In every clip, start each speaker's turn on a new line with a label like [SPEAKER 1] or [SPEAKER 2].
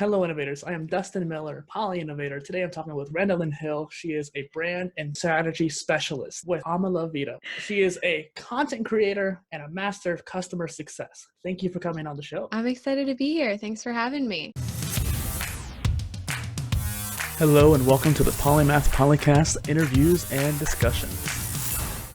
[SPEAKER 1] Hello, innovators. I am Dustin Miller, PolyInnovator. Today I'm talking with Randalyn Hill. She is a brand and strategy specialist with Ama La Vida. She is a content creator and a master of customer success. Thank you for coming on the show.
[SPEAKER 2] I'm excited to be here. Thanks for having me.
[SPEAKER 1] Hello and welcome to the Polymath Polycast interviews and discussions.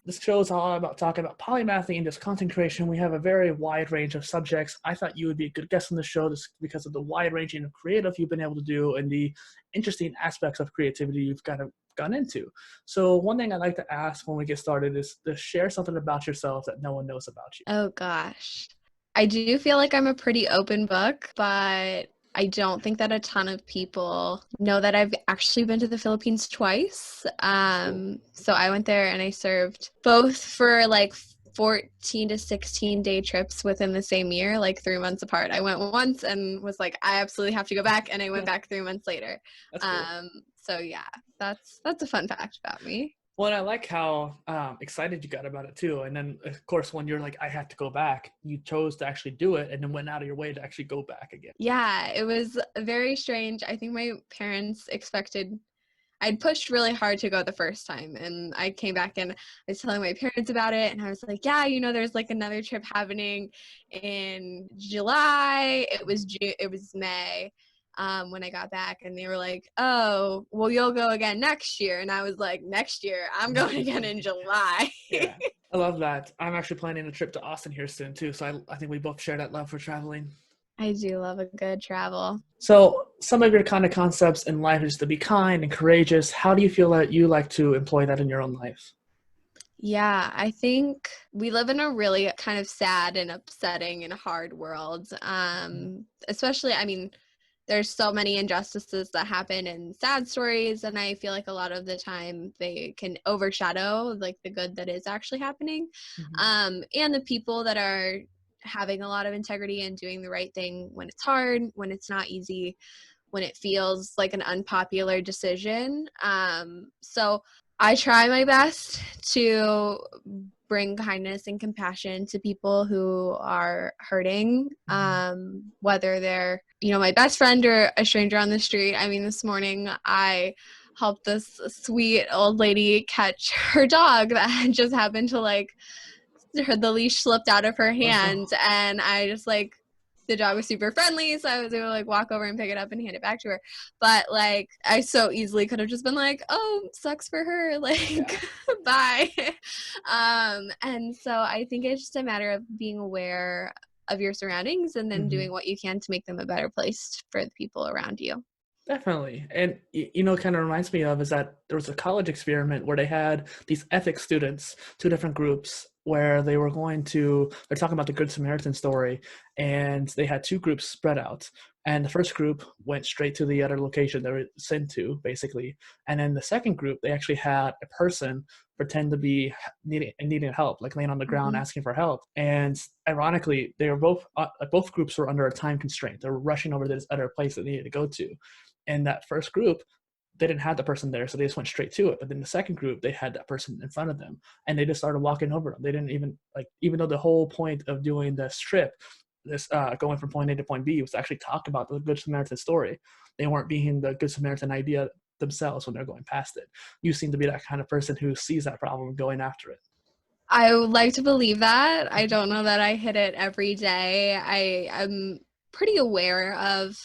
[SPEAKER 1] This show is all about talking about polymathing and just content creation. We have a very wide range of subjects. I thought you would be a good guest on the show just because of the wide ranging of creative you've been able to do and the interesting aspects of creativity you've kind of gone into. So one thing I'd like to ask when we get started is to share something about yourself that no one knows about you.
[SPEAKER 2] Oh gosh. I do feel like I'm a pretty open book, but I don't think that a ton of people know that I've actually been to the Philippines twice. So I went there and I served both for like 14 to 16 day trips within the same year, like 3 months apart. I went once and was like, I absolutely have to go back. And I went back 3 months later.
[SPEAKER 1] That's cool.
[SPEAKER 2] So yeah, that's a fun fact about me.
[SPEAKER 1] Well, and I like how excited you got about it too. And then, of course, when you're like, I have to go back, you chose to actually do it and then went out of your way to actually go back again.
[SPEAKER 2] Yeah, it was very strange. I think my parents expected, I'd pushed really hard to go the first time. And I came back and I was telling my parents about it. And I was like, yeah, there's like another trip happening in July. It was May. When I got back, and they were like, oh, well, you'll go again next year. And I was like, next year, I'm going again in July.
[SPEAKER 1] Yeah, I love that. I'm actually planning a trip to Austin here soon too. So I think we both share that love for traveling.
[SPEAKER 2] I do love a good travel.
[SPEAKER 1] So some of your kind of concepts in life is to be kind and courageous. How do you feel that you like to employ that in your own life?
[SPEAKER 2] Yeah, I think we live in a really kind of sad and upsetting and hard world. Especially, there's so many injustices that happen in sad stories, and I feel like a lot of the time they can overshadow like the good that is actually happening. And the people that are having a lot of integrity and doing the right thing when it's hard, when it's not easy, when it feels like an unpopular decision. So I try my best to bring kindness and compassion to people who are hurting, whether they're, my best friend or a stranger on the street. This morning I helped this sweet old lady catch her dog that had just happened to the leash slipped out of her hand. And I just the dog was super friendly, so I was able to walk over and pick it up and hand it back to her. But I so easily could have just been like, oh, sucks for her, bye. And so I think it's just a matter of being aware of your surroundings and then doing what you can to make them a better place for the people around you.
[SPEAKER 1] Definitely. And, it kind of reminds me of is that there was a college experiment where they had these ethics students, two different groups, where they're talking about the Good Samaritan story, and they had two groups spread out. And the first group went straight to the other location they were sent to, basically. And then the second group, they actually had a person pretend to be needing help, laying on the ground asking for help. And ironically, they were both groups were under a time constraint. They were rushing over to this other place that they needed to go to. And that first group, they didn't have the person there, so they just went straight to it. But then the second group, they had that person in front of them, and they just started walking over them. They didn't even even though the whole point of doing this trip, going from point A to point B, was to actually talk about the Good Samaritan story. They weren't being the Good Samaritan idea themselves when they're going past it. You seem to be that kind of person who sees that problem going after it.
[SPEAKER 2] I would like to believe that. I don't know that I hit it every day. I'm pretty aware of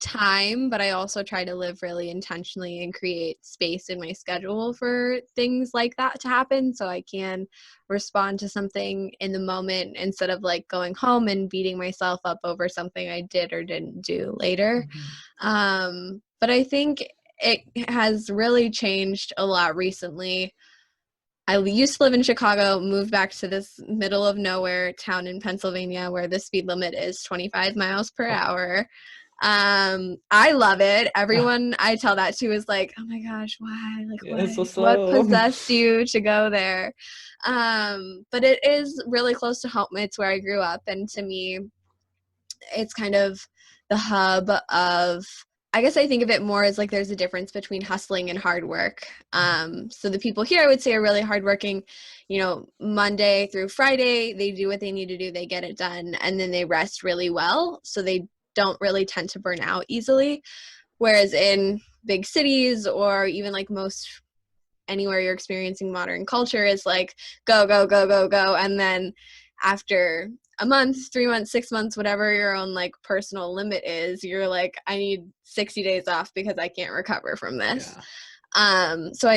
[SPEAKER 2] time, but I also try to live really intentionally and create space in my schedule for things like that to happen, so I can respond to something in the moment instead of going home and beating myself up over something I did or didn't do later. But I think it has really changed a lot recently. I used to live in Chicago, moved back to this middle of nowhere town in Pennsylvania where the speed limit is 25 miles per hour. I love it. Everyone I tell that to is like, oh my gosh, why? What possessed you to go there? But it is really close to home. It's where I grew up. And to me, it's kind of the hub of, I guess I think of it more as there's a difference between hustling and hard work. So the people here I would say are really hardworking, Monday through Friday, they do what they need to do, they get it done, and then they rest really well. So they don't really tend to burn out easily. Whereas in big cities, or even like most anywhere you're experiencing modern culture, is like go, go, go, go, go. And then after a month, 3 months, 6 months, whatever your own like personal limit is, you're like, I need 60 days off because I can't recover from this. So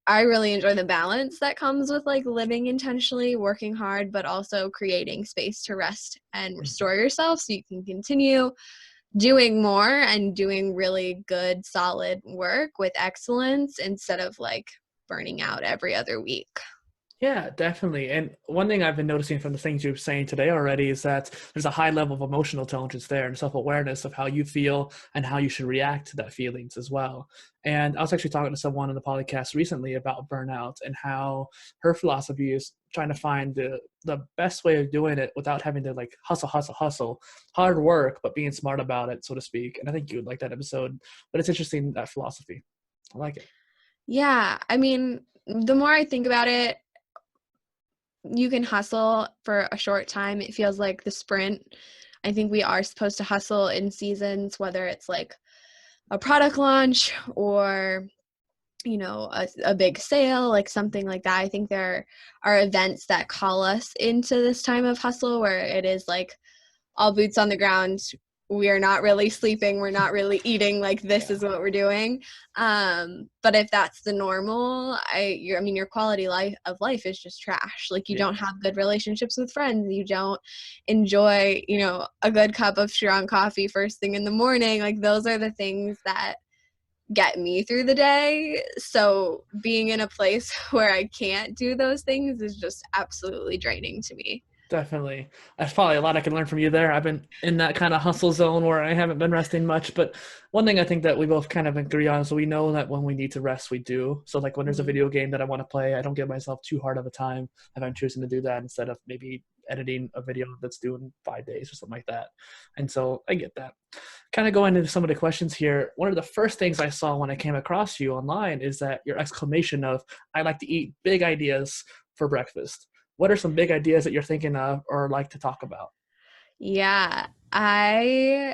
[SPEAKER 2] I really enjoy the balance that comes with like living intentionally, working hard, but also creating space to rest and restore yourself so you can continue doing more and doing really good, solid work with excellence instead of like burning out every other week.
[SPEAKER 1] Yeah, definitely. And one thing I've been noticing from the things you're saying today already is that there's a high level of emotional intelligence there and self-awareness of how you feel and how you should react to that feelings as well. And I was actually talking to someone on the podcast recently about burnout and how her philosophy is trying to find the best way of doing it without having to like hustle, hard work, but being smart about it, so to speak. And I think you would like that episode, but it's interesting, that philosophy. I like it.
[SPEAKER 2] Yeah. I mean, the more I think about it, you can hustle for a short time. It feels like the sprint. I think we are supposed to hustle in seasons, whether it's like a product launch or, you know, a big sale, like something like that. I think there are events that call us into this time of hustle where it is like all boots on the ground. We are not really sleeping. We're not really eating. Like this is what we're doing. But if that's the normal, I mean, your quality of life is just trash. Like you don't have good relationships with friends. You don't enjoy, you know, a good cup of strong coffee first thing in the morning. Like those are the things that get me through the day. So being in a place where I can't do those things is just absolutely draining to me.
[SPEAKER 1] Definitely. There's probably a lot I can learn from you there. I've been in that kind of hustle zone where I haven't been resting much. But one thing I think that we both kind of agree on is we know that when we need to rest, we do. So like when there's a video game that I want to play, I don't give myself too hard of a time if I'm choosing to do that instead of maybe editing a video that's due in 5 days or something like that. And so I get that. Kind of going into some of the questions here. One of the first things I saw when I came across you online is that your exclamation of, I like to eat big ideas for breakfast. What are some big ideas that you're thinking of or like to talk about?
[SPEAKER 2] Yeah, I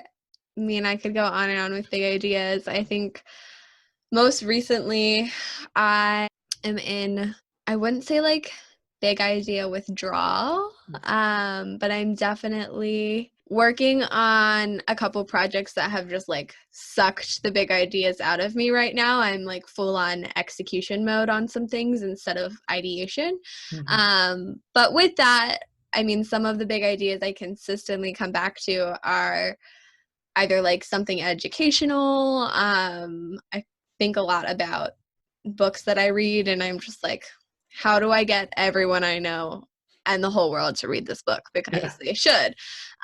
[SPEAKER 2] mean, I could go on and on with big ideas. I think most recently I am in, I wouldn't say like big idea withdrawal, but I'm definitely working on a couple projects that have just like sucked the big ideas out of me right now. I'm like full on execution mode on some things instead of ideation. But with that, I mean, some of the big ideas I consistently come back to are either like something educational. I think a lot about books that I read, and I'm just like, how do I get everyone I know and the whole world to read this book because they should.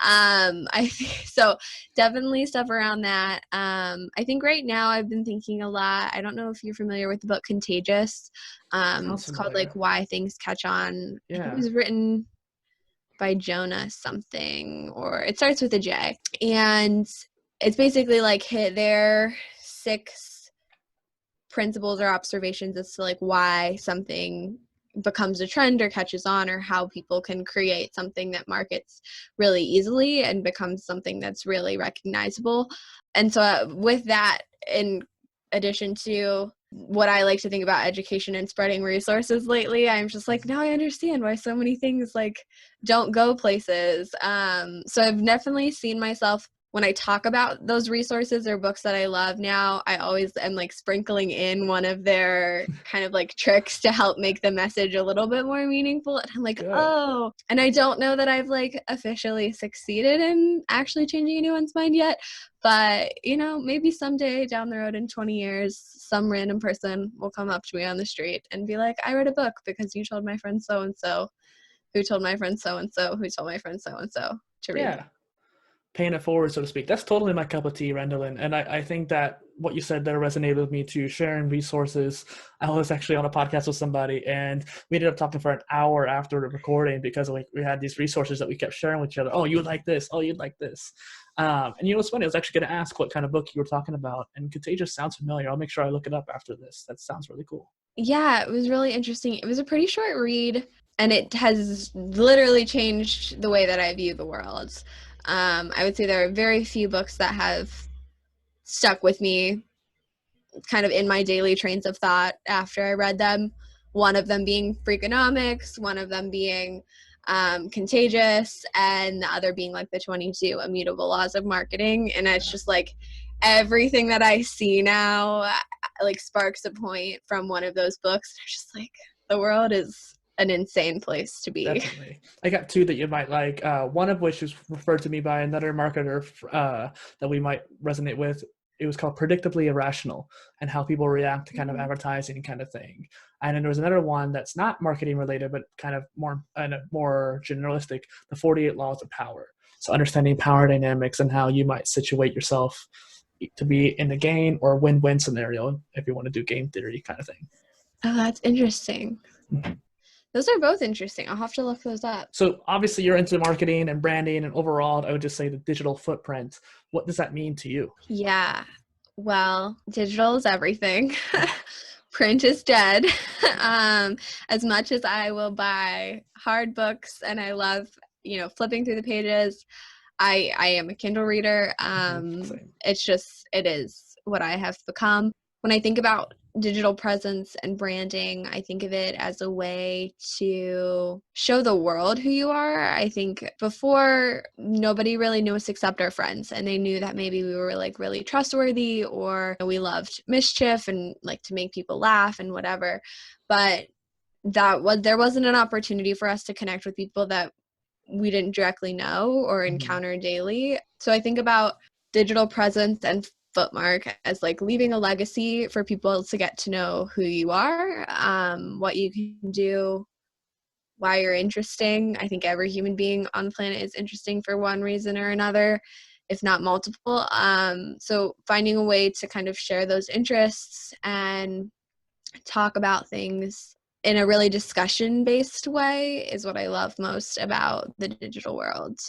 [SPEAKER 2] I think so. Definitely stuff around that. I think right now I've been thinking a lot. I don't know if you're familiar with the book Contagious.
[SPEAKER 1] Sounds
[SPEAKER 2] It's called
[SPEAKER 1] familiar.
[SPEAKER 2] like Why Things Catch On. I think it
[SPEAKER 1] Yeah.
[SPEAKER 2] was written by Jonah something, or it starts with a J. And it's basically like hit their 6 principles or observations as to like why something becomes a trend or catches on, or how people can create something that markets really easily and becomes something that's really recognizable. And so with that, in addition to what I like to think about education and spreading resources lately, I'm just like, now I understand why so many things like don't go places. So I've definitely seen myself when I talk about those resources or books that I love now, I always am like sprinkling in one of their kind of like tricks to help make the message a little bit more meaningful. And I'm like, oh, and I don't know that I've like officially succeeded in actually changing anyone's mind yet. But, you know, maybe someday down the road in 20 years, some random person will come up to me on the street and be like, I read a book because you told my friend so-and-so, who told my friend so-and-so, who told my friend so-and-so to read.
[SPEAKER 1] Yeah. Paying it forward, so to speak. That's totally my cup of tea, Randalyn. And I think that what you said there resonated with me too, sharing resources. I was actually on a podcast with somebody and we ended up talking for an hour after the recording because we had these resources that we kept sharing with each other. Oh, you would like this. Oh, you'd like this. And you know what's funny? I was actually going to ask what kind of book you were talking about. And Contagious sounds familiar. I'll make sure I look it up after this. That sounds really cool.
[SPEAKER 2] Yeah, it was really interesting. It was a pretty short read, and it has literally changed the way that I view the world. I would say there are very few books that have stuck with me kind of in my daily trains of thought after I read them. One of them being Freakonomics, one of them being Contagious, and the other being like the 22 Immutable Laws of Marketing. And it's just like everything that I see now like sparks a point from one of those books. They're just like, the world is an insane place to be.
[SPEAKER 1] Definitely. I got two that you might like. One of which was referred to me by another marketer that we might resonate with. It was called Predictably Irrational, and how people react to kind of advertising kind of thing. And then there was another one that's not marketing related, but kind of more generalistic, the 48 Laws of Power. So understanding power dynamics and how you might situate yourself to be in the gain or win-win scenario if you want to do game theory kind of thing.
[SPEAKER 2] Oh, that's interesting. Those are both interesting. I'll have to look those up.
[SPEAKER 1] So obviously you're into marketing and branding, and overall, I would just say the digital footprint. What does that mean to you?
[SPEAKER 2] Yeah. Well, digital is everything. Print is dead. As much as I will buy hard books and I love, flipping through the pages, I am a Kindle reader. It is what I have become. When I think about digital presence and branding, I think of it as a way to show the world who you are. I think before, nobody really knew us except our friends, and they knew that maybe we were like really trustworthy, or we loved mischief and like to make people laugh and whatever. But there wasn't an opportunity for us to connect with people that we didn't directly know or encounter daily. So I think about digital presence and footmark as like leaving a legacy for people to get to know who you are, what you can do, why you're interesting. I think every human being on the planet is interesting for one reason or another, if not multiple. So finding a way to kind of share those interests and talk about things in a really discussion-based way is what I love most about the digital world.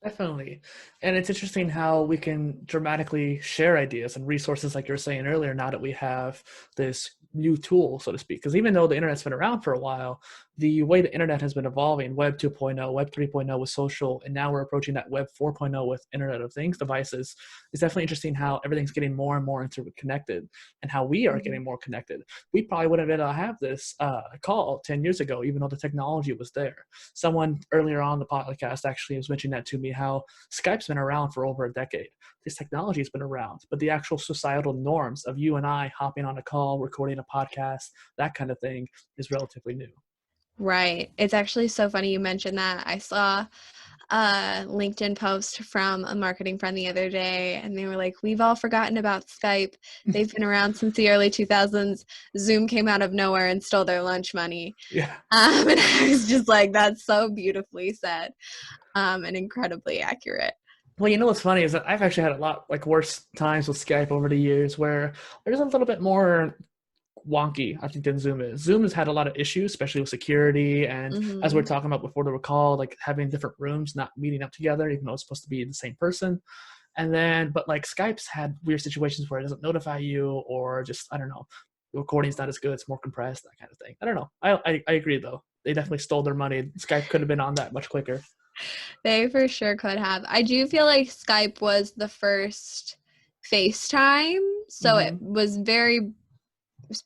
[SPEAKER 1] Definitely. And it's interesting how we can dramatically share ideas and resources, like you were saying earlier, now that we have this new tool, so to speak. Because even though the internet's been around for a while, the way the internet has been evolving, Web 2.0, Web 3.0 with social, and now we're approaching that Web 4.0 with Internet of Things devices, it's definitely interesting how everything's getting more and more interconnected, and how we are getting more connected. We probably wouldn't have been able to have this call 10 years ago, even though the technology was there. Someone earlier on the podcast actually was mentioning that to me, how Skype's been around for over a decade. This technology has been around, but the actual societal norms of you and I hopping on a call, recording a podcast, that kind of thing is relatively new.
[SPEAKER 2] Right. It's actually so funny you mentioned that. I saw a LinkedIn post from a marketing friend the other day, and they were like, we've all forgotten about Skype. They've been around since the early 2000s. Zoom came out of nowhere and stole their lunch money.
[SPEAKER 1] Yeah.
[SPEAKER 2] And I was just like, that's so beautifully said, and incredibly accurate.
[SPEAKER 1] Well, what's funny is that I've actually had a lot like worse times with Skype over the years, where there's a little bit more wonky, I think, than Zoom is. Zoom has had a lot of issues, especially with security, and as we we're talking about before the call, like having different rooms not meeting up together, even though it's supposed to be the same person. And then, but like Skype's had weird situations where it doesn't notify you, or just, I don't know, the recording's not as good, it's more compressed, that kind of thing. I don't know. I agree though. They definitely stole their money. Skype could have been on that much quicker.
[SPEAKER 2] They for sure could have. I do feel like Skype was the first FaceTime, so it was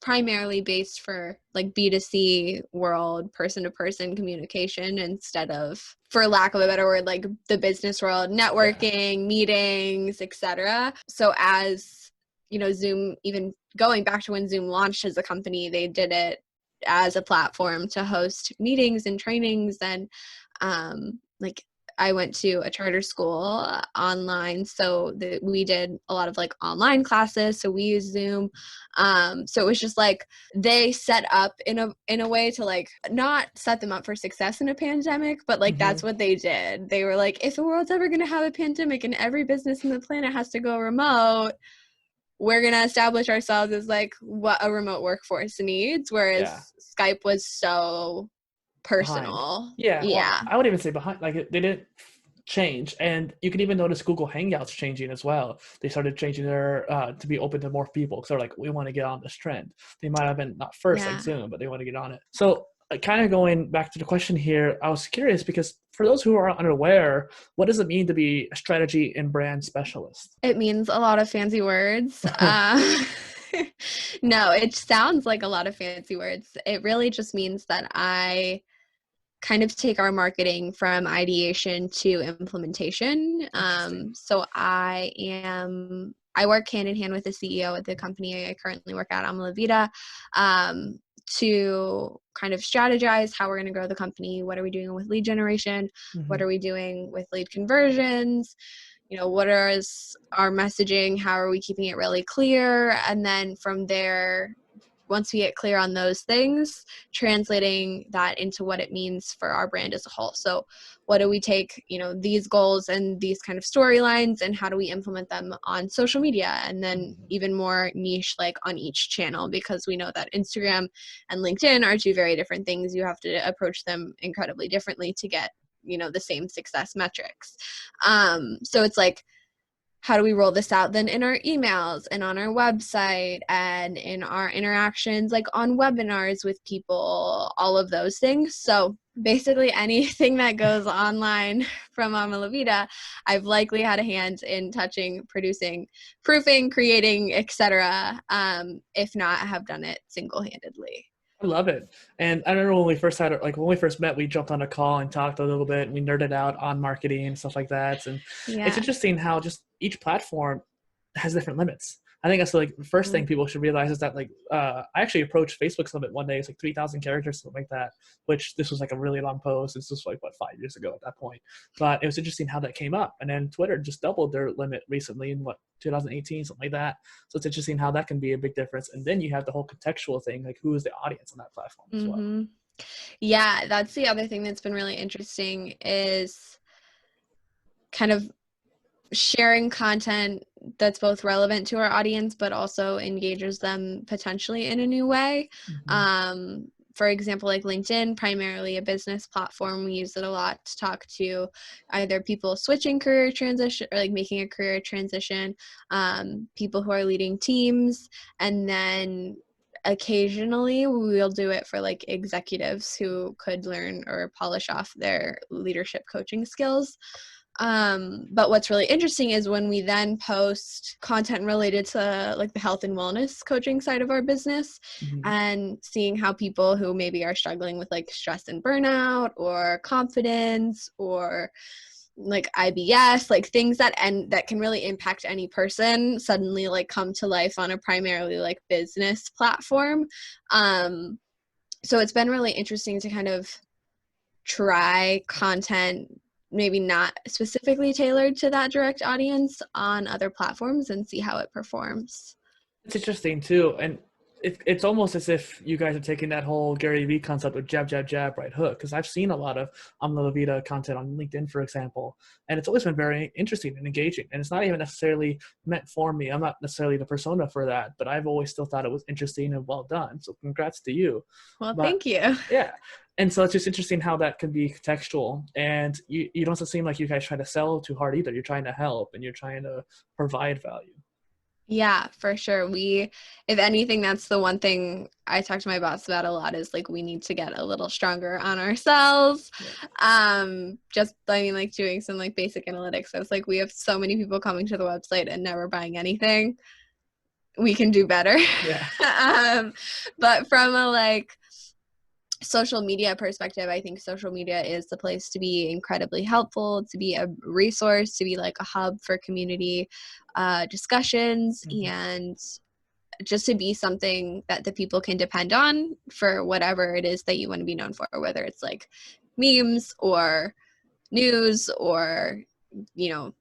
[SPEAKER 2] primarily based for like B2C world, person-to-person communication, instead of, for lack of a better word, like the business world, networking, meetings, etc. So as Zoom, even going back to when Zoom launched as a company, they did it as a platform to host meetings and trainings. And like I went to a charter school online, so we did a lot of like online classes, so we used Zoom. So it was just like they set up in a way to like not set them up for success in a pandemic, but like that's what they did. They were like, if the world's ever going to have a pandemic and every business on the planet has to go remote, we're going to establish ourselves as like what a remote workforce needs, whereas Skype was so personal.
[SPEAKER 1] Behind. Well, I would even say behind, like they didn't change, and you can even notice Google Hangouts changing as well. They started changing their to be open to more people, because they're like, we want to get on this trend. They might have been not first like Zoom, but they want to get on it. So kind of going back to the question here, I was curious because for those who are unaware, what does it mean to be a strategy and brand specialist?
[SPEAKER 2] It means a lot of fancy words. No, it sounds like a lot of fancy words. It really just means that I kind of take our marketing from ideation to implementation. So I work hand in hand with the CEO at the company I currently work at, Ama La Vida, to kind of strategize how we're going to grow the company. What are we doing with lead generation? What are we doing with lead conversions? What is our messaging? How are we keeping it really clear? And then from there, once we get clear on those things, translating that into what it means for our brand as a whole. So what do we take, these goals and these kind of storylines, and how do we implement them on social media? And then even more niche, like on each channel, because we know that Instagram and LinkedIn are two very different things. You have to approach them incredibly differently to get, the same success metrics. So it's like, how do we roll this out then in our emails and on our website and in our interactions, like on webinars with people, all of those things. So basically anything that goes online from Ama La Vida, I've likely had a hand in touching, producing, proofing, creating, etc. If not, I have done it single-handedly.
[SPEAKER 1] I love it. And I remember when we first met, we jumped on a call and talked a little bit, and we nerded out on marketing and stuff like that. And it's interesting how just each platform has different limits. I think that's like the first thing people should realize is that I actually approached Facebook's limit one day. It's like 3,000 characters, something like that, which this was like a really long post. This was like, 5 years ago at that point. But it was interesting how that came up. And then Twitter just doubled their limit recently in 2018, something like that. So it's interesting how that can be a big difference. And then you have the whole contextual thing, like who is the audience on that platform as well.
[SPEAKER 2] Yeah, that's the other thing that's been really interesting is kind of sharing content that's both relevant to our audience, but also engages them potentially in a new way. For example, like LinkedIn, primarily a business platform. We use it a lot to talk to either people switching career transition or like making a career transition, people who are leading teams, and then occasionally we'll do it for like executives who could learn or polish off their leadership coaching skills. But what's really interesting is when we then post content related to like the health and wellness coaching side of our business, and seeing how people who maybe are struggling with like stress and burnout or confidence or like IBS, like things that can really impact any person suddenly like come to life on a primarily like business platform. So it's been really interesting to kind of try content maybe not specifically tailored to that direct audience on other platforms and see how it performs.
[SPEAKER 1] It's interesting too. And it's almost as if you guys are taking that whole Gary Vee concept of jab, jab, jab, right hook. Because I've seen a lot of Ama La Vida content on LinkedIn, for example, and it's always been very interesting and engaging. And it's not even necessarily meant for me. I'm not necessarily the persona for that, but I've always still thought it was interesting and well done. So congrats to you.
[SPEAKER 2] Well, thank you.
[SPEAKER 1] Yeah. And so it's just interesting how that can be contextual. And you don't seem like you guys try to sell too hard either. You're trying to help and you're trying to provide value.
[SPEAKER 2] Yeah, for sure. If anything, that's the one thing I talk to my boss about a lot is like, we need to get a little stronger on ourselves. Just, like doing some like basic analytics. So it's like, we have so many people coming to the website and never buying anything. We can do better.
[SPEAKER 1] Yeah.
[SPEAKER 2] But from a like social media perspective, I think social media is the place to be incredibly helpful, to be a resource, to be like a hub for community discussions, and just to be something that the people can depend on for whatever it is that you want to be known for, whether it's like memes or news or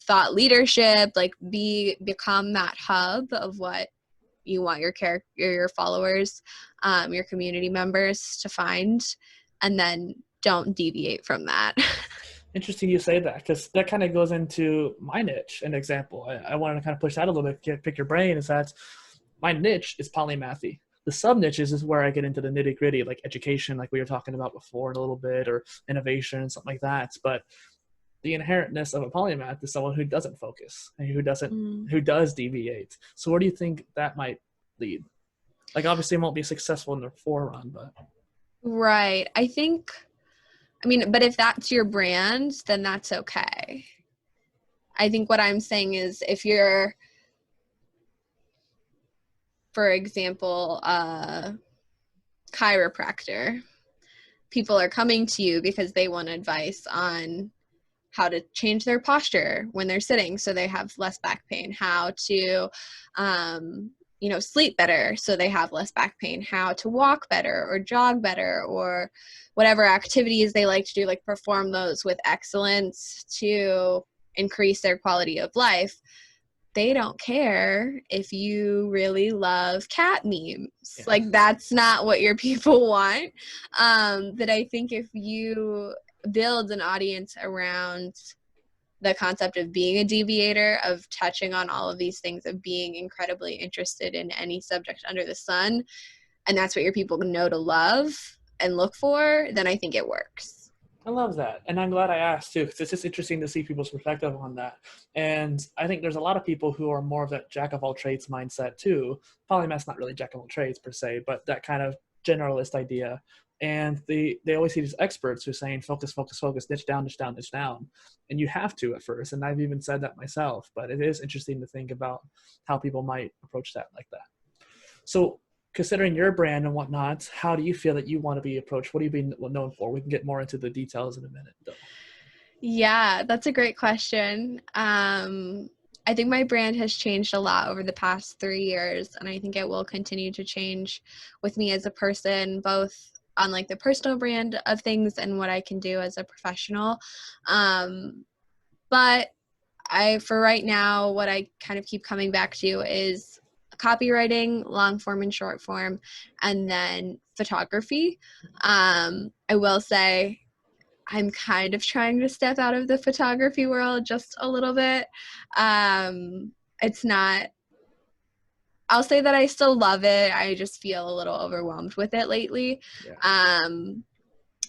[SPEAKER 2] thought leadership. Like become that hub of what you want your followers, your community members to find, and then don't deviate from that.
[SPEAKER 1] Interesting you say that, because that kind of goes into my niche. An example I wanted to kind of push that a little bit, pick your brain, is that my niche is polymathy. The sub niches is where I get into the nitty gritty, like education, like we were talking about before in a little bit, or innovation, something like that. But the inherentness of a polymath is someone who doesn't focus and who does deviate. So where do you think that might lead? Like, obviously it won't be successful in the forerun, but
[SPEAKER 2] Right. I mean, but if that's your brand, then that's okay. I think what I'm saying is if you're, for example, a chiropractor, people are coming to you because they want advice on how to change their posture when they're sitting so they have less back pain, how to sleep better so they have less back pain, how to walk better or jog better, or whatever activities they like to do, like perform those with excellence to increase their quality of life. They don't care if you really love cat memes.
[SPEAKER 1] Yeah.
[SPEAKER 2] Like, that's not what your people want. But I think if you build an audience around the concept of being a deviator, of touching on all of these things, of being incredibly interested in any subject under the sun, and that's what your people know to love and look for, then I think it works.
[SPEAKER 1] I love that. And I'm glad I asked too, because it's just interesting to see people's perspective on that. And I think there's a lot of people who are more of that jack of all trades mindset too. Polymath's not really jack of all trades per se, but that kind of generalist idea. And they always see these experts who are saying, focus, focus, focus, niche down, niche down, niche down. And you have to at first. And I've even said that myself, but it is interesting to think about how people might approach that like that. So considering your brand and whatnot, how do you feel that you want to be approached? What do you be known for? We can get more into the details in a minute, though.
[SPEAKER 2] Yeah, that's a great question. I think my brand has changed a lot over the past 3 years, and I think it will continue to change with me as a person, both on like the personal brand of things and what I can do as a professional. But for right now, what I kind of keep coming back to is copywriting, long form and short form, and then photography. I will say I'm kind of trying to step out of the photography world just a little bit. It's not, I'll say that I still love it. I just feel a little overwhelmed with it lately.
[SPEAKER 1] Yeah.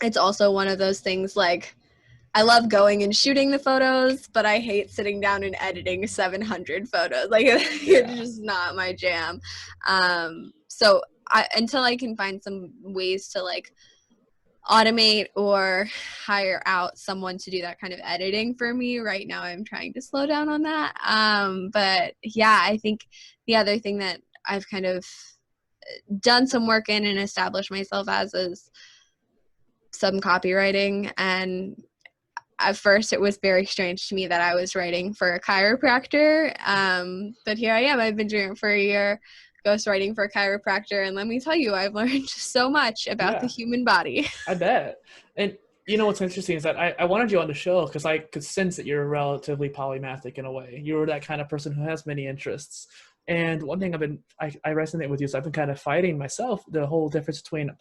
[SPEAKER 2] It's also one of those things, like, I love going and shooting the photos, but I hate sitting down and editing 700 photos. Like, it's just not my jam. So until I can find some ways to like automate or hire out someone to do that kind of editing for me right now, I'm trying to slow down on that. But yeah, I think the other thing that I've kind of done some work in and established myself as is some copywriting. And at first it was very strange to me that I was writing for a chiropractor, but here I am. I've been doing it for a year, ghostwriting for a chiropractor, and let me tell you, I've learned so much about the human body.
[SPEAKER 1] I bet. And you know what's interesting is that I wanted you on the show because I could sense that you're relatively polymathic in a way. You're that kind of person who has many interests. And one thing I resonate with you is I've been kind of fighting myself the whole difference between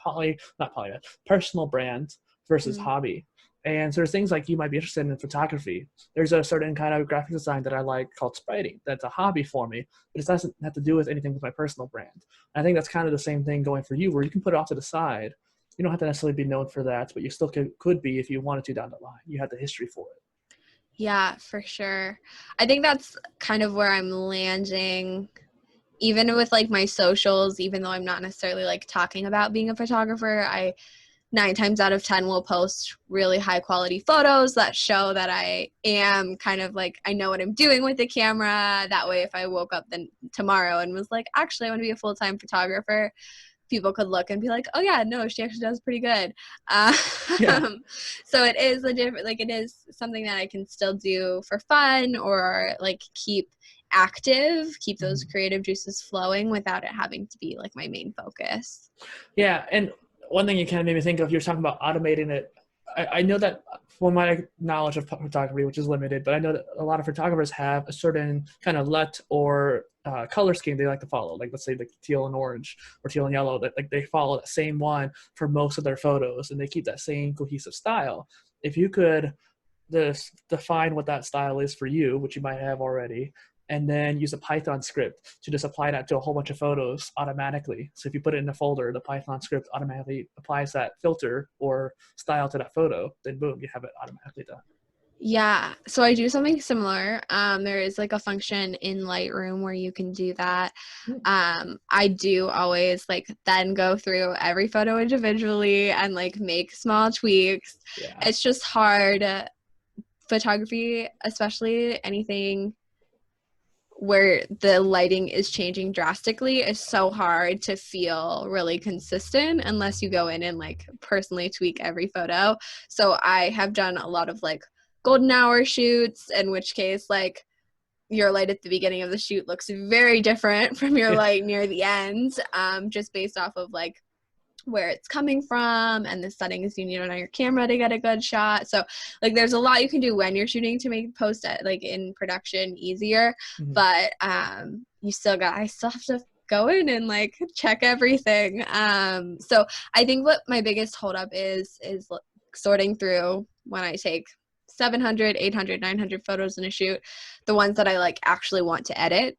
[SPEAKER 1] personal brand versus hobby. And so there's things like you might be interested in photography. There's a certain kind of graphic design that I like called spriting. That's a hobby for me, but it doesn't have to do with anything with my personal brand. And I think that's kind of the same thing going for you, where you can put it off to the side. You don't have to necessarily be known for that, but you still could be if you wanted to down the line. You have the history for it.
[SPEAKER 2] Yeah, for sure. I think that's kind of where I'm landing, even with like my socials, even though I'm not necessarily like talking about being a photographer. I 9 times out of 10 will post really high quality photos that show that I am kind of like, I know what I'm doing with the camera. That way, if I woke up then tomorrow and was like, actually, I want to be a full-time photographer, people could look and be like, oh yeah, no, she actually does pretty good. So it is a different, like, it is something that I can still do for fun or like keep active, keep those creative juices flowing without it having to be like my main focus.
[SPEAKER 1] Yeah, and one thing you kind of made me think of, you're talking about automating it. I know that from my knowledge of photography, which is limited, but I know that a lot of photographers have a certain kind of LUT or color scheme they like to follow. Like, let's say like teal and orange or teal and yellow, that like they follow that same one for most of their photos, and they keep that same cohesive style. If you could define what that style is for you, which you might have already, and then use a Python script to just apply that to a whole bunch of photos automatically. So if you put it in a folder, the Python script automatically applies that filter or style to that photo, then boom, you have it automatically done.
[SPEAKER 2] Yeah, so I do something similar. There is like a function in Lightroom where you can do that.
[SPEAKER 1] Hmm.
[SPEAKER 2] I do always like then go through every photo individually and like make small tweaks.
[SPEAKER 1] Yeah.
[SPEAKER 2] It's just hard. Photography, especially anything where the lighting is changing drastically, is so hard to feel really consistent unless you go in and like personally tweak every photo. So I have done a lot of like golden hour shoots, in which case like your light at the beginning of the shoot looks very different from your light near the end, just based off of like where it's coming from and the settings you need on your camera to get a good shot. So like there's a lot you can do when you're shooting to make post like in production easier,
[SPEAKER 1] Mhm.
[SPEAKER 2] but I still have to go in and like check everything. So I think what my biggest holdup is sorting through when I take 700, 800, 900 photos in a shoot, the ones that I like actually want to edit,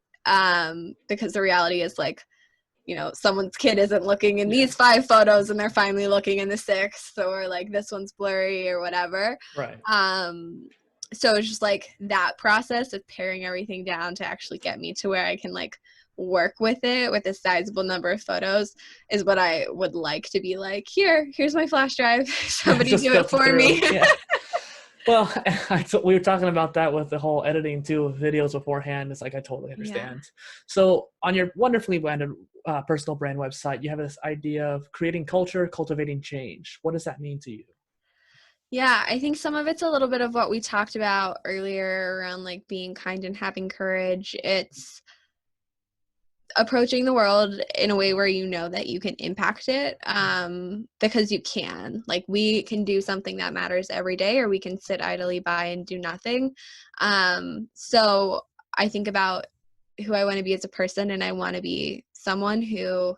[SPEAKER 2] because the reality is like, you know, someone's kid isn't looking in
[SPEAKER 1] Yeah.
[SPEAKER 2] these 5 photos and they're finally looking in the 6th, or like this one's blurry or whatever.
[SPEAKER 1] Right.
[SPEAKER 2] So it's just like that process of paring everything down to actually get me to where I can like work with it with a sizable number of photos is what I would like to be like, here's my flash drive. Somebody
[SPEAKER 1] Just
[SPEAKER 2] do it
[SPEAKER 1] filter
[SPEAKER 2] for
[SPEAKER 1] through.
[SPEAKER 2] me.
[SPEAKER 1] Yeah. Well, we were talking about that with the whole editing too of videos beforehand. It's like I totally
[SPEAKER 2] Yeah.
[SPEAKER 1] understand. So on your wonderfully branded personal brand website, you have this idea of creating culture, cultivating change. What does that mean to you?
[SPEAKER 2] Yeah, I think some of it's a little bit of what we talked about earlier around like being kind and having courage. It's approaching the world in a way where you know that you can impact it, because you can. Like we can do something that matters every day, or we can sit idly by and do nothing. So I think about who I want to be as a person, and I want to be someone who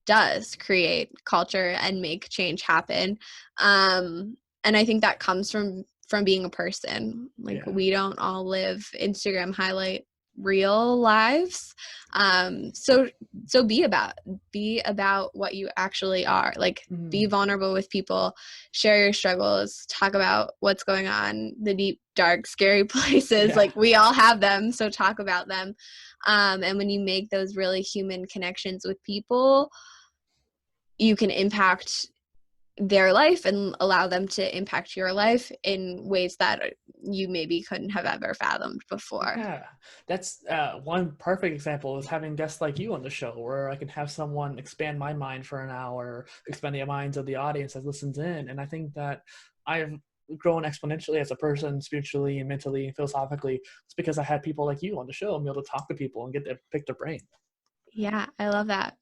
[SPEAKER 2] does create culture and make change happen. And I think that comes from being a person. Like
[SPEAKER 1] Yeah.
[SPEAKER 2] we don't all live Instagram highlight real lives. So be about what you actually are. Like be
[SPEAKER 1] Mhm.
[SPEAKER 2] vulnerable with people, share your struggles, talk about what's going on, the deep, dark, scary places.
[SPEAKER 1] Yeah.
[SPEAKER 2] Like we all have them, so talk about them. And when you make those really human connections with people, you can impact their life and allow them to impact your life in ways that you maybe couldn't have ever fathomed before.
[SPEAKER 1] Yeah, that's one perfect example is having guests like you on the show, where I can have someone expand my mind for an hour, expand the minds of the audience that listens in. And I think that I've grown exponentially as a person, spiritually and mentally and philosophically. It's because I had people like you on the show and be able to talk to people and get to pick their brain.
[SPEAKER 2] Yeah, I love that.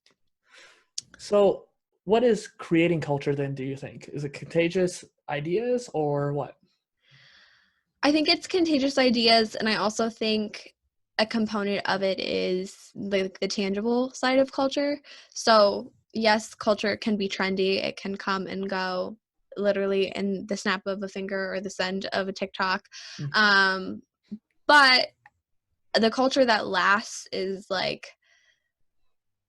[SPEAKER 1] So, what is creating culture then, do you think? Is it contagious ideas or what?
[SPEAKER 2] I think it's contagious ideas, and I also think a component of it is the tangible side of culture. So yes, culture can be trendy, it can come and go literally in the snap of a finger or the send of a TikTok,
[SPEAKER 1] Mm.
[SPEAKER 2] um, but the culture that lasts is like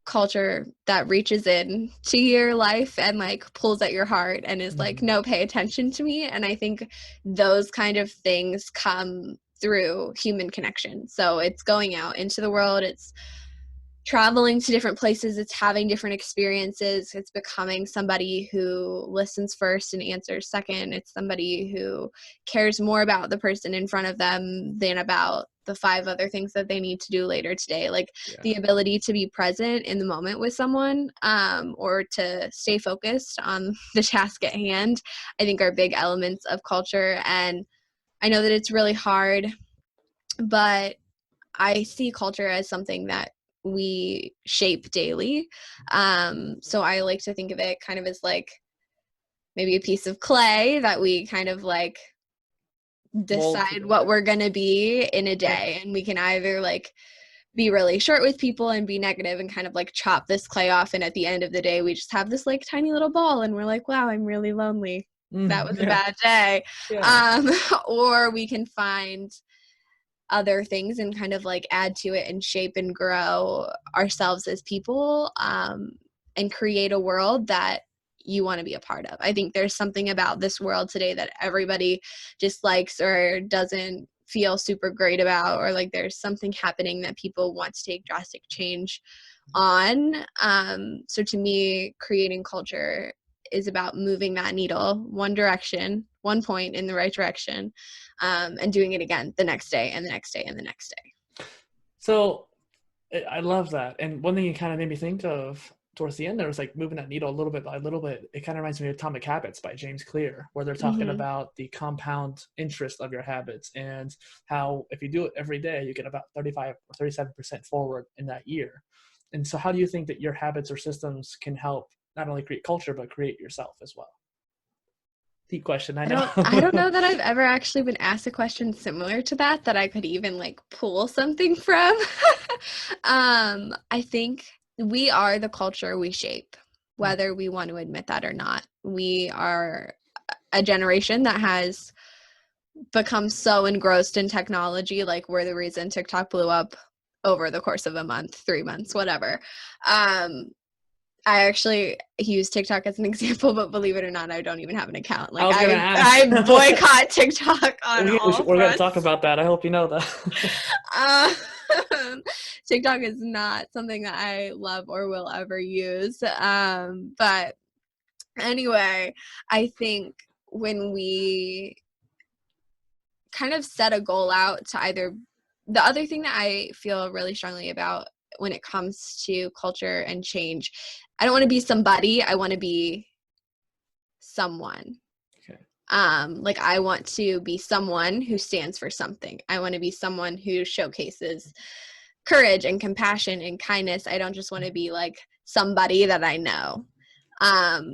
[SPEAKER 2] culture that reaches in to your life and like pulls at your heart and is like,
[SPEAKER 1] Mhm.
[SPEAKER 2] no, pay attention to me. And I think those kind of things come through human connection. So it's going out into the world, it's traveling to different places, it's having different experiences, it's becoming somebody who listens first and answers second, it's somebody who cares more about the person in front of them than about the 5 other things that they need to do later today. Like
[SPEAKER 1] Yeah.
[SPEAKER 2] the ability to be present in the moment with someone, or to stay focused on the task at hand, I think are big elements of culture. And I know that it's really hard, but I see culture as something that we shape daily. So I like to think of it kind of as like maybe a piece of clay that we kind of like
[SPEAKER 1] Mold
[SPEAKER 2] decide what
[SPEAKER 1] together.
[SPEAKER 2] we're going to be in a
[SPEAKER 1] Yeah.
[SPEAKER 2] day. And we can either like be really short with people and be negative and kind of like chop this clay off. And at the end of the day, we just have this like tiny little ball and we're like, wow, I'm really lonely. That was a
[SPEAKER 1] Yeah.
[SPEAKER 2] bad day.
[SPEAKER 1] Yeah.
[SPEAKER 2] Um, or we can find other things and kind of like add to it and shape and grow ourselves as people, and create a world that you want to be a part of. I think there's something about this world today that everybody dislikes or doesn't feel super great about, or like there's something happening that people want to take drastic change on. So to me, creating culture is about moving that needle one direction, one point in the right direction, and doing it again the next day and the next day and the next day.
[SPEAKER 1] So I love that. And one thing you kind of made me think of towards the end there was like moving that needle a little bit by a little bit. It kind of reminds me of Atomic Habits by James Clear, where they're talking about the compound interest of your habits and how if you do it every day, you get about 35 or 37% forward in that year. And so how do you think that your habits or systems can help not only create culture, but create yourself as well? Deep question, I know.
[SPEAKER 2] I don't know that I've ever actually been asked a question similar to that I could even like pull something from. I think we are the culture we shape, whether we want to admit that or not. We are a generation that has become so engrossed in technology, like we're the reason TikTok blew up over the course of a month, 3 months, whatever. I actually use TikTok as an example, but believe it or not, I don't even have an account. Like I boycott TikTok on all
[SPEAKER 1] We're going to
[SPEAKER 2] fronts.
[SPEAKER 1] talk about that. I hope you know that.
[SPEAKER 2] TikTok is not something that I love or will ever use. But anyway, I think when we kind of set a goal out to either, the other thing that I feel really strongly about when it comes to culture and change, I don't want to be somebody, I want to be someone.
[SPEAKER 1] Okay.
[SPEAKER 2] Like I want to be someone who stands for something. I want to be someone who showcases courage and compassion and kindness. I don't just want to be like somebody that I know.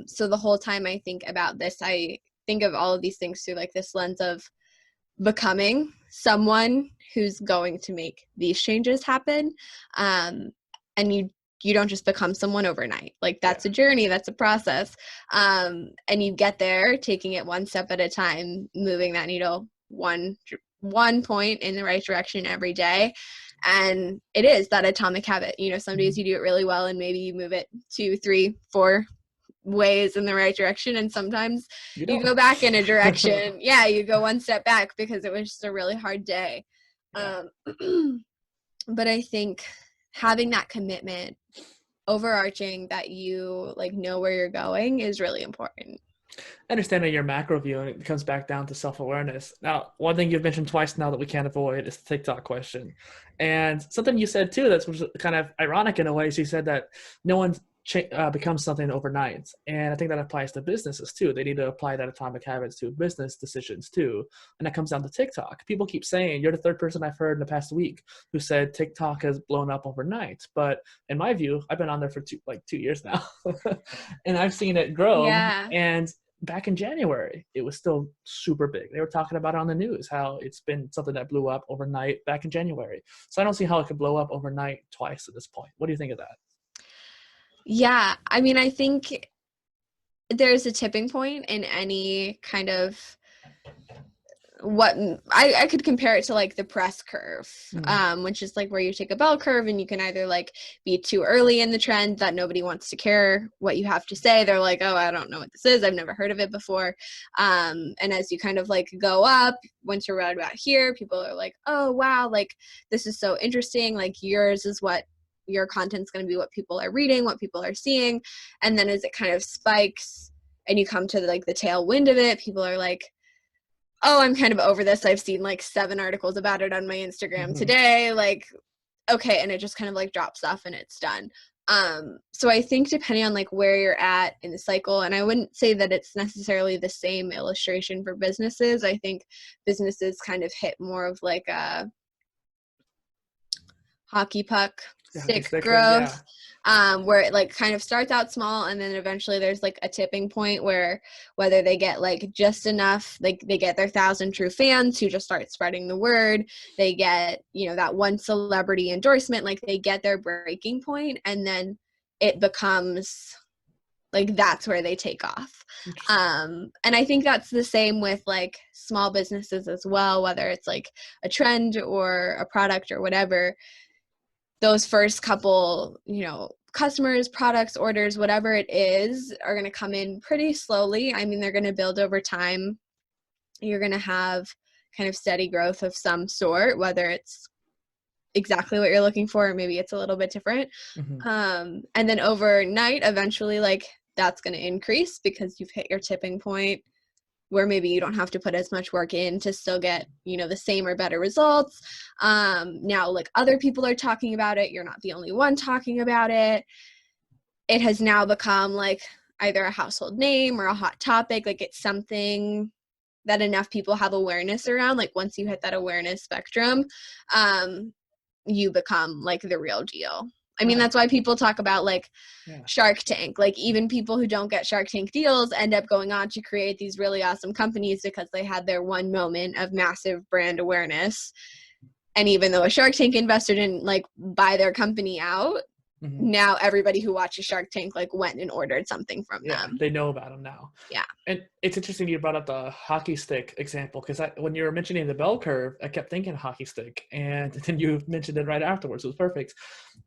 [SPEAKER 2] So the whole time I think about this, I think of all of these things through like this lens of becoming someone who's going to make these changes happen. And you don't just become someone overnight. Like that's a journey, that's a process. And you get there taking it one step at a time, moving that needle one point in the right direction every day. And it is that atomic habit. You know, some days you do it really well and maybe you move it 2, 3, 4 ways in the right direction, and sometimes you go back in a direction. You go one step back because it was just a really hard day. But I think having that commitment, overarching, that you like know where you're going is really important.
[SPEAKER 1] Understanding your macro view, and it comes back down to self-awareness. Now, one thing you've mentioned twice now that we can't avoid is the TikTok question. And something you said too that's kind of ironic in a way is you said that no one becomes something overnight. And I think that applies to businesses too. They need to apply that atomic habits to business decisions too. And that comes down to TikTok. People keep saying, you're the third person I've heard in the past week who said TikTok has blown up overnight. But in my view, I've been on there for 2 years now. And I've seen it grow. And back in January, it was still super big. They were talking about it on the news, how it's been something that blew up overnight back in January. So I don't see how it could blow up overnight twice at this point. What do you think of that?
[SPEAKER 2] Yeah, I mean, I think there's a tipping point in any kind of what I could compare it to like the press curve, which is like where you take a bell curve and you can either like be too early in the trend that nobody wants to care what you have to say. They're like, oh, I don't know what this is. I've never heard of it before. And as you kind of like go up, once you're right about here, people are like, oh, wow, like this is so interesting. Like yours is what your content's going to be, what people are reading, what people are seeing. And then as it kind of spikes and you come to like the tailwind of it, people are like, oh, I'm kind of over this. I've seen like 7 articles about it on my Instagram today. Like, okay. And it just kind of like drops off and it's done. So I think depending on like where you're at in the cycle, and I wouldn't say that it's necessarily the same illustration for businesses. I think businesses kind of hit more of like a hockey puck stick growth, where it like kind of starts out small and then eventually there's like a tipping point where whether they get like just enough, like they get their 1,000 true fans who just start spreading the word, they get, you know, that one celebrity endorsement, like they get their breaking point and then it becomes like that's where they take off. And I think that's the same with like small businesses as well, whether it's like a trend or a product or whatever. Those first couple, you know, customers, products, orders, whatever it is, are going to come in pretty slowly. I mean, they're going to build over time. You're going to have kind of steady growth of some sort, whether it's exactly what you're looking for, or maybe it's a little bit different. And then overnight, eventually, like, that's going to increase because you've hit your tipping point where maybe you don't have to put as much work in to still get, you know, the same or better results. Now, like, other people are talking about it. You're not the only one talking about it. It has now become like either a household name or a hot topic. Like, it's something that enough people have awareness around. Like, once you hit that awareness spectrum, you become like the real deal. I mean, that's why people talk about like Shark Tank. Like, even people who don't get Shark Tank deals end up going on to create these really awesome companies because they had their one moment of massive brand awareness. And even though a Shark Tank investor didn't like buy their company out, now everybody who watches Shark Tank like went and ordered something from them.
[SPEAKER 1] They know about them now.
[SPEAKER 2] Yeah.
[SPEAKER 1] And it's interesting you brought up the hockey stick example, because when you were mentioning the bell curve, I kept thinking hockey stick, and then you mentioned it right afterwards. It was perfect.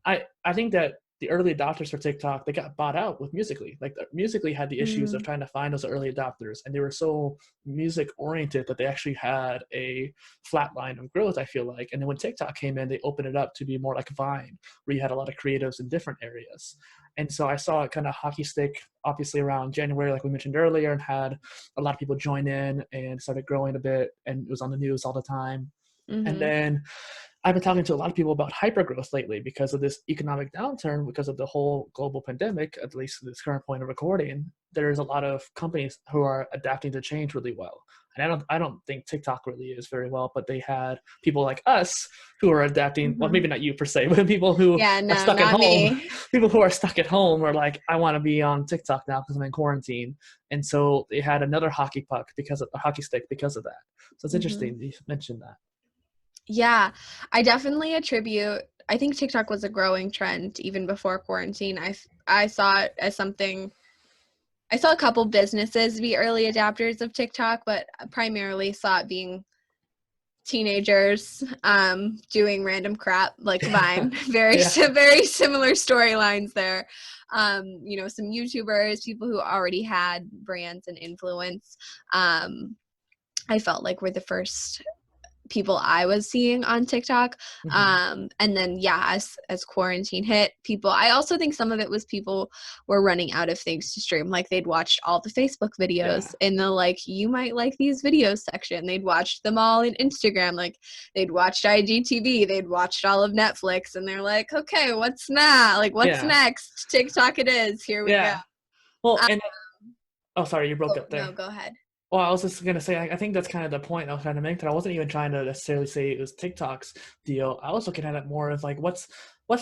[SPEAKER 1] I think that the early adopters for TikTok, they got bought out with Musical.ly. Like, Musical.ly had the issues of trying to find those early adopters, and they were so music oriented that they actually had a flat line of growth, I feel like. And then when TikTok came in, they opened it up to be more like Vine, where you had a lot of creatives in different areas. And so I saw it kind of hockey stick, obviously around January, like we mentioned earlier, and had a lot of people join in and started growing a bit, and it was on the news all the time. And then I've been talking to a lot of people about hypergrowth lately because of this economic downturn, because of the whole global pandemic, at least at this current point of recording. There's a lot of companies who are adapting to change really well. And I don't think TikTok really is very well, but they had people like us who are adapting. Well, maybe not you per se, but people who are stuck at home. People who are stuck at home are like, I want to be on TikTok now because I'm in quarantine. And so they had another hockey stick because of that. So it's interesting you mentioned that.
[SPEAKER 2] Yeah, I definitely I think TikTok was a growing trend even before quarantine. I saw it as something, I saw a couple businesses be early adapters of TikTok, but primarily saw it being teenagers doing random crap like Vine. Very similar storylines there. You know, some YouTubers, people who already had brands and influence, I felt like were the first people I was seeing on TikTok. And then as quarantine hit, I also think some of it was people were running out of things to stream. Like, they'd watched all the Facebook videos in the like, you might like these videos section. They'd watched them all in Instagram. Like, they'd watched IGTV, they'd watched all of Netflix, and they're like, okay, what's next? TikTok it is. Here we go.
[SPEAKER 1] Well, and sorry, you broke up there.
[SPEAKER 2] No, go ahead.
[SPEAKER 1] Well, I was just going to say, I think that's kind of the point I was trying to make, that I wasn't even trying to necessarily say it was TikTok's deal. I was looking at it more as like, what's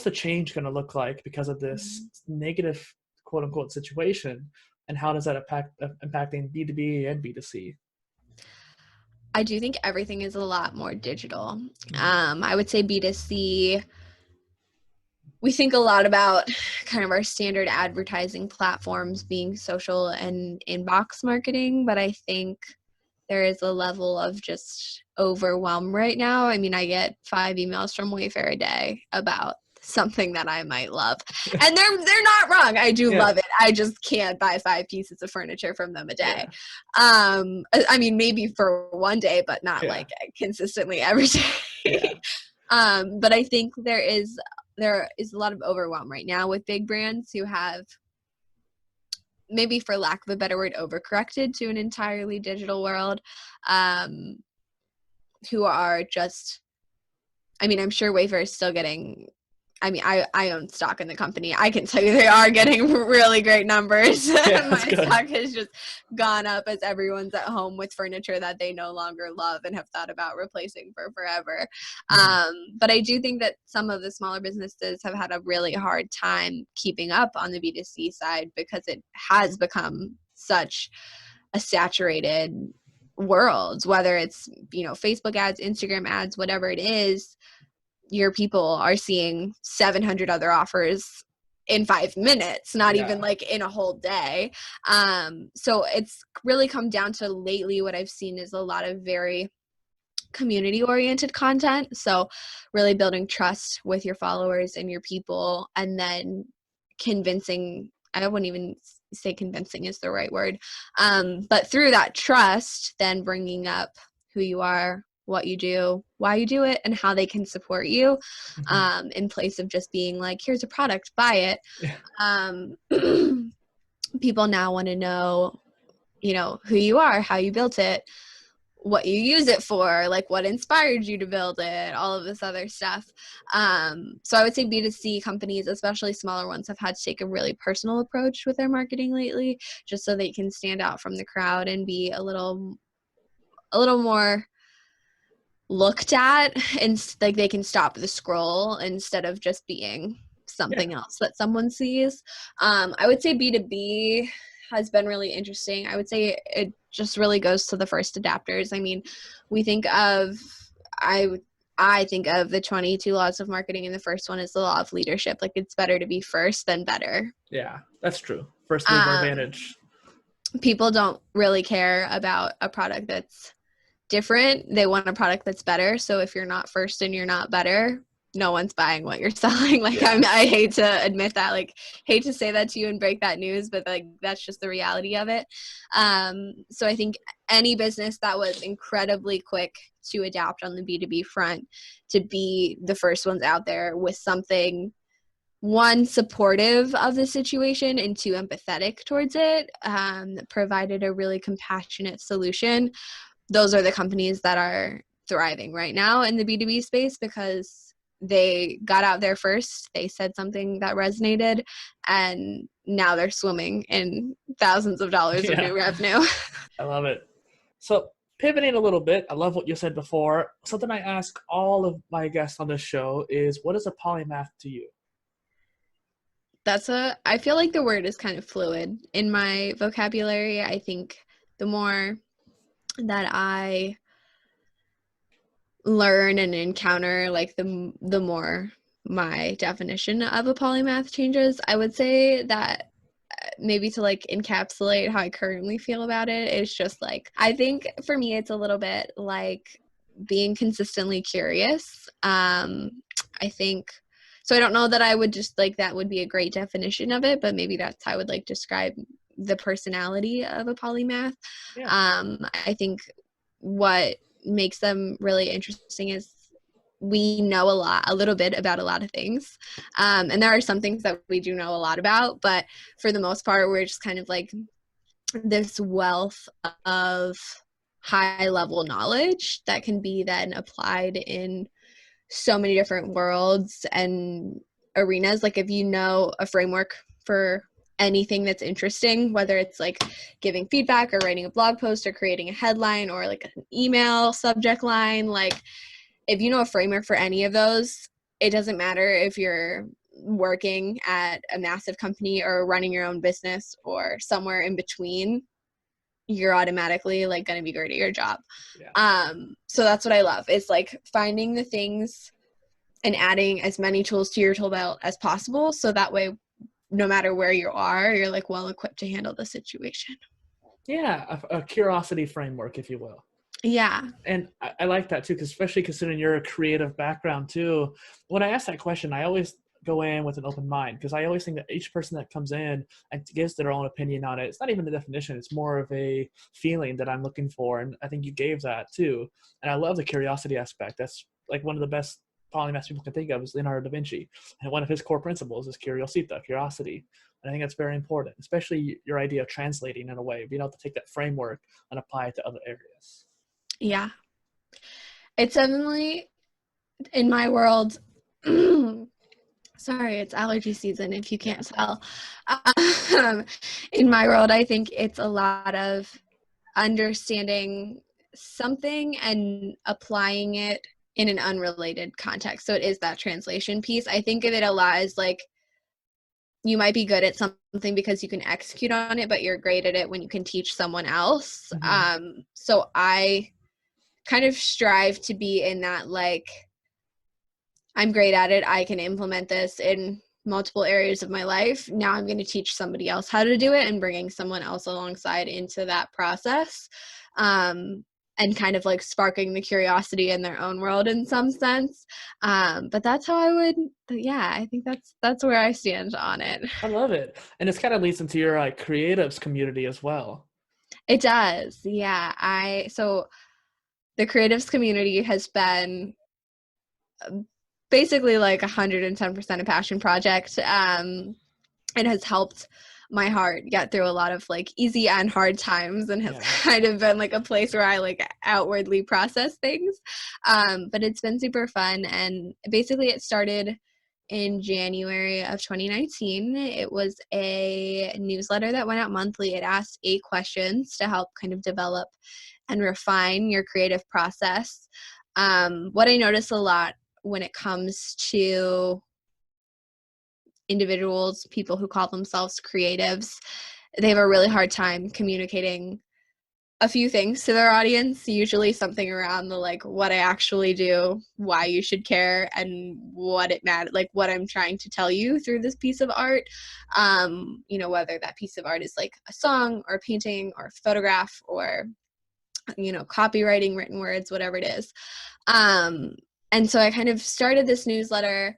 [SPEAKER 1] the change going to look like because of this negative, quote unquote, situation, and how does that impacting B2B and B2C?
[SPEAKER 2] I do think everything is a lot more digital. I would say B2C, we think a lot about kind of our standard advertising platforms being social and inbox marketing, but I think there is a level of just overwhelm right now. I mean, I get 5 emails from Wayfair a day about something that I might love. And they're not wrong. I do love it. I just can't buy 5 pieces of furniture from them a day. I mean, maybe for one day, but not like consistently every day. But I think there is a lot of overwhelm right now with big brands who have, maybe for lack of a better word, overcorrected to an entirely digital world, who are just, I mean, I'm sure Wayfair is still getting, I mean, I own stock in the company. I can tell you they are getting really great numbers. My stock has just gone up as everyone's at home with furniture that they no longer love and have thought about replacing for forever. But I do think that some of the smaller businesses have had a really hard time keeping up on the B2C side because it has become such a saturated world, whether it's, you know, Facebook ads, Instagram ads, whatever it is. Your people are seeing 700 other offers in 5 minutes, not even like in a whole day. So it's really come down to lately what I've seen is a lot of very community oriented content. So really building trust with your followers and your people, and then convincing, I wouldn't even say convincing is the right word, but through that trust, then bringing up who you are, what you do, why you do it, and how they can support you, in place of just being like, here's a product, buy it. Yeah. People now want to know, you know, who you are, how you built it, what you use it for, like what inspired you to build it, all of this other stuff. So I would say B2C companies, especially smaller ones, have had to take a really personal approach with their marketing lately, just so they can stand out from the crowd and be a little more looked at, and like they can stop the scroll instead of just being something else that someone sees. I would say B2B has been really interesting. I would say it just really goes to the first adapters. I mean, we think of, I think of the 22 laws of marketing, and the first one is the law of leadership. Like, it's better to be first than better.
[SPEAKER 1] Yeah, that's true. First mover advantage.
[SPEAKER 2] People don't really care about a product that's different. They want a product that's better. So if you're not first and you're not better, no one's buying what you're selling. Like, I hate to admit that, like, hate to say that to you and break that news, but like, that's just the reality of it. So I think any business that was incredibly quick to adapt on the B2B front, to be the first ones out there with something, one, supportive of the situation, and two, empathetic towards it, provided a really compassionate solution. Those are the companies that are thriving right now in the B2B space, because they got out there first, they said something that resonated, and now they're swimming in thousands of dollars of new revenue.
[SPEAKER 1] I love it. So pivoting a little bit, I love what you said before. Something I ask all of my guests on this show is, what is a polymath to you?
[SPEAKER 2] I feel like the word is kind of fluid in my vocabulary. I think the more that I learn and encounter, like the more my definition of a polymath changes. I would say that maybe to like encapsulate how I currently feel about it is just like, I think for me it's a little bit like being consistently curious. I think so. I don't know that I would just like, that would be a great definition of it, but maybe that's how I would like describe the personality of a polymath. I think what makes them really interesting is we know a little bit about a lot of things. And there are some things that we do know a lot about, but for the most part, we're just kind of like this wealth of high level knowledge that can be then applied in so many different worlds and arenas. Like, if you know a framework for anything that's interesting, whether it's like giving feedback or writing a blog post or creating a headline or like an email subject line, like if you know a framework for any of those, it doesn't matter if you're working at a massive company or running your own business or somewhere in between, you're automatically like going to be great at your job. So that's what I love, is like finding the things and adding as many tools to your tool belt as possible, so that way no matter where you are, you're like well equipped to handle the situation.
[SPEAKER 1] Yeah, a curiosity framework, if you will.
[SPEAKER 2] Yeah.
[SPEAKER 1] And I like that too, because especially considering you're a creative background too. When I ask that question, I always go in with an open mind, because I always think that each person that comes in and gives their own opinion on it, it's not even the definition, it's more of a feeling that I'm looking for. And I think you gave that too. And I love the curiosity aspect. That's like one of the best polymaths people can think of is Leonardo da Vinci. And one of his core principles is curiosity. And I think that's very important, especially your idea of translating in a way, being able to take that framework and apply it to other areas.
[SPEAKER 2] Yeah. It's definitely, in my world, sorry, it's allergy season if you can't tell. In my world, I think it's a lot of understanding something and applying it in an unrelated context. So it is that translation piece. I think of it a lot as like, you might be good at something because you can execute on it, but you're great at it when you can teach someone else. So I kind of strive to be in that, like, I'm great at it, I can implement this in multiple areas of my life. Now I'm going to teach somebody else how to do it, and bringing someone else alongside into that process. and kind of like sparking the curiosity in their own world in some sense. But that's how I would, yeah, I think that's where I stand on it.
[SPEAKER 1] I love it. And this kind of leads into your like creatives community as well.
[SPEAKER 2] It does. Yeah. So the Cre8tives Community has been basically like 110% a passion project. It has helped my heart get through a lot of like easy and hard times, and has kind of been like a place where I like outwardly process things. But it's been super fun. And basically it started in January of 2019. It was a newsletter that went out monthly. It asked 8 questions to help kind of develop and refine your creative process. What I notice a lot when it comes to individuals, people who call themselves creatives, they have a really hard time communicating a few things to their audience, usually something around the like what I actually do, why you should care, and what it matters, like what I'm trying to tell you through this piece of art. Whether that piece of art is like a song or a painting or a photograph or copywriting, written words, whatever it is. And so I kind of started this newsletter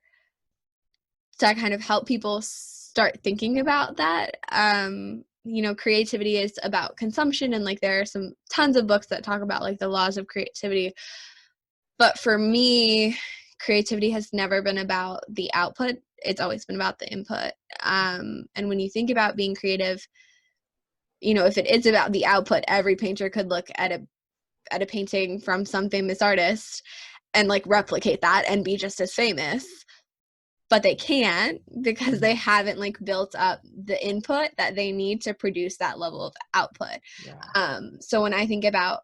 [SPEAKER 2] to kind of help people start thinking about that. Creativity is about consumption, and like there are some tons of books that talk about like the laws of creativity. But for me, creativity has never been about the output. It's always been about the input. And when you think about being creative, if it is about the output, every painter could look at a painting from some famous artist and like replicate that and be just as famous. But they can't, because they haven't like built up the input that they need to produce that level of output. So when I think about,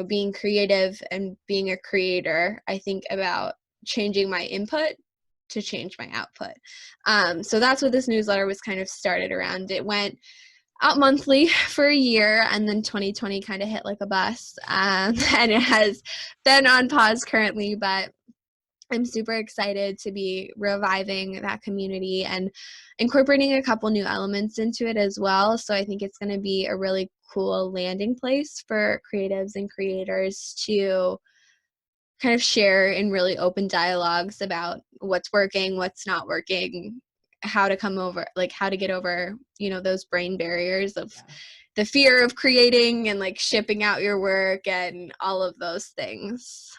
[SPEAKER 2] being creative and being a creator, I think about changing my input to change my output. So that's what this newsletter was kind of started around. It went out monthly for a year, and then 2020 kind of hit like a bus. And it has been on pause currently, but I'm super excited to be reviving that community and incorporating a couple new elements into it as well. So I think it's going to be a really cool landing place for creatives and creators to kind of share in really open dialogues about what's working, what's not working, how to get over, those brain barriers of the fear of creating and like shipping out your work and all of those things.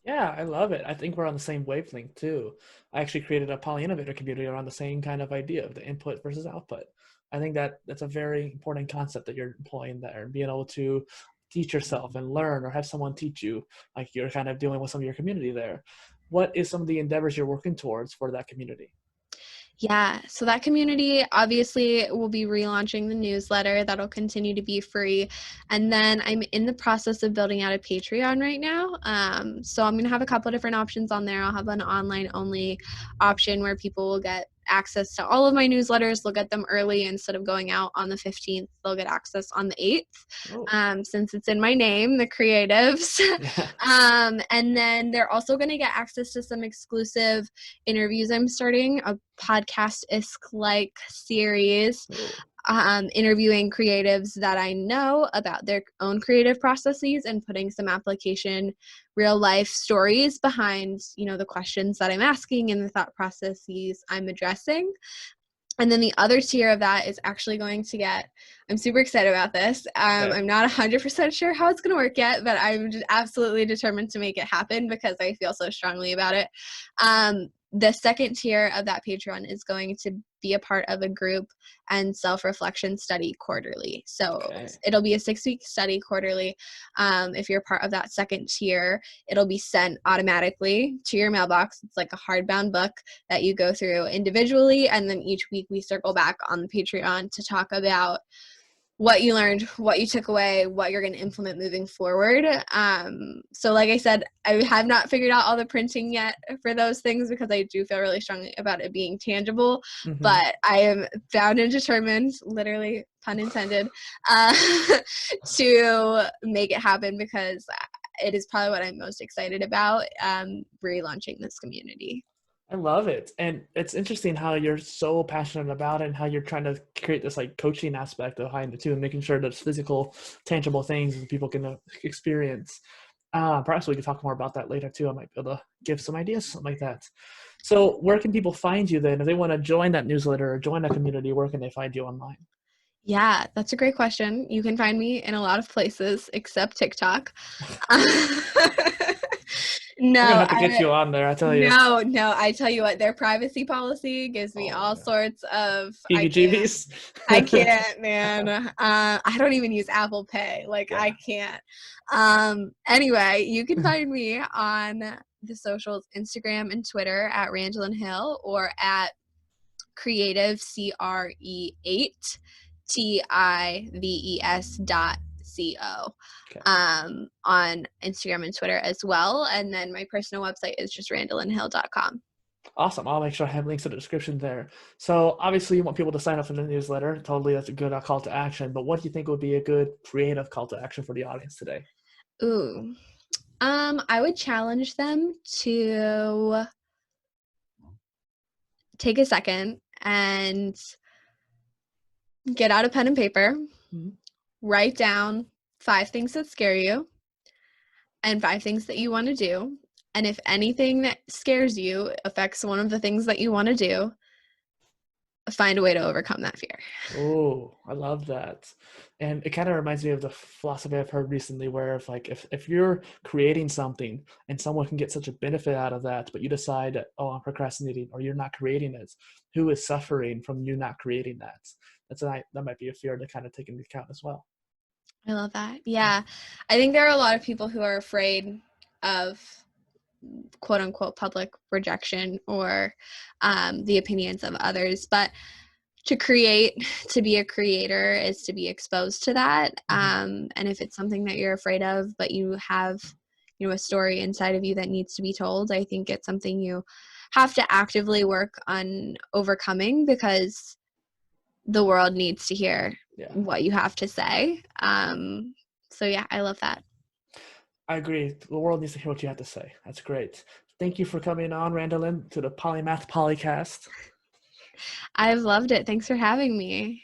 [SPEAKER 1] Yeah, I love it. I think we're on the same wavelength too. I actually created a PolyInnovator community around the same kind of idea of the input versus output. I think that's a very important concept that you're employing there, and being able to teach yourself and learn or have someone teach you, like you're kind of doing with some of your community there. What is some of the endeavors you're working towards for that community?
[SPEAKER 2] Yeah, so that community obviously will be relaunching the newsletter. That'll continue to be free. And then I'm in the process of building out a Patreon right now. So I'm going to have a couple of different options on there. I'll have an online only option where people will get access to all of my newsletters. They'll get them early. Instead of going out on the 15th, they'll get access on the 8th. Since it's in my name, the Cre8tives. And then they're also going to get access to some exclusive interviews. I'm starting a podcast-esque like series, interviewing creatives that I know about their own creative processes and putting some application real life stories behind, the questions that I'm asking and the thought processes I'm addressing. And then the other tier of that is actually going to I'm super excited about this. I'm not 100% sure how it's going to work yet, but I'm just absolutely determined to make it happen because I feel so strongly about it. The second tier of that Patreon is going to be a part of a group and self-reflection study quarterly. So it'll be a 6-week study quarterly. If you're part of that second tier, it'll be sent automatically to your mailbox. It's like a hardbound book that you go through individually. And then each week we circle back on the Patreon to talk about what you learned, what you took away, what you're going to implement moving forward. So like I said, I have not figured out all the printing yet for those things because I do feel really strongly about it being tangible, but I am bound and determined, literally pun intended, to make it happen because it is probably what I'm most excited about, relaunching this community.
[SPEAKER 1] I love it. And it's interesting how you're so passionate about it and how you're trying to create this like coaching aspect behind it too, and making sure that it's physical, tangible things that people can experience. Perhaps we can talk more about that later too. I might be able to give some ideas, something like that. So where can people find you then? If they want to join that newsletter or join that community, where can they find you online?
[SPEAKER 2] Yeah, that's a great question. You can find me in a lot of places except TikTok.
[SPEAKER 1] We're gonna
[SPEAKER 2] No,
[SPEAKER 1] have to get you on there, I tell you.
[SPEAKER 2] no, I tell you what, their privacy policy gives me
[SPEAKER 1] Oh
[SPEAKER 2] all
[SPEAKER 1] yeah.
[SPEAKER 2] sorts of,
[SPEAKER 1] heebie-jeebies.
[SPEAKER 2] I can't, man. I don't even use Apple Pay. Like,
[SPEAKER 1] Yeah.
[SPEAKER 2] I can't. Anyway, you can find me on the socials, Instagram and Twitter at Randalyn Hill, or at Cre8tives, Cre8 TIVES.co,
[SPEAKER 1] Okay.
[SPEAKER 2] on Instagram and Twitter as well. And then my personal website is just randalynhill.com.
[SPEAKER 1] Awesome. I'll make sure I have links in the description there. So obviously you want people to sign up for the newsletter. Totally, that's a good call to action. But what do you think would be a good creative call to action for the audience today?
[SPEAKER 2] Ooh. I would challenge them to take a second and get out a pen and paper,
[SPEAKER 1] Mhm.
[SPEAKER 2] write down 5 things that scare you and 5 things that you want to do. And if anything that scares you affects one of the things that you want to do, find a way to overcome that fear.
[SPEAKER 1] Oh, I love that. And it kind of reminds me of the philosophy I've heard recently where if you're creating something and someone can get such a benefit out of that, but you decide that, oh, I'm procrastinating or you're not creating it, who is suffering from you not creating that? That might be a fear to kind of take into account as well.
[SPEAKER 2] I love that. Yeah. I think there are a lot of people who are afraid of quote unquote public rejection or the opinions of others. But to be a creator is to be exposed to that.
[SPEAKER 1] Mhm.
[SPEAKER 2] And if it's something that you're afraid of, but you have, a story inside of you that needs to be told, I think it's something you have to actively work on overcoming, because the world needs to hear
[SPEAKER 1] Yeah.
[SPEAKER 2] what you have to say. So yeah, I love that.
[SPEAKER 1] I agree. The world needs to hear what you have to say. That's great. Thank you for coming on, Randalyn, to the Polymath Polycast.
[SPEAKER 2] I've loved it. Thanks for having me.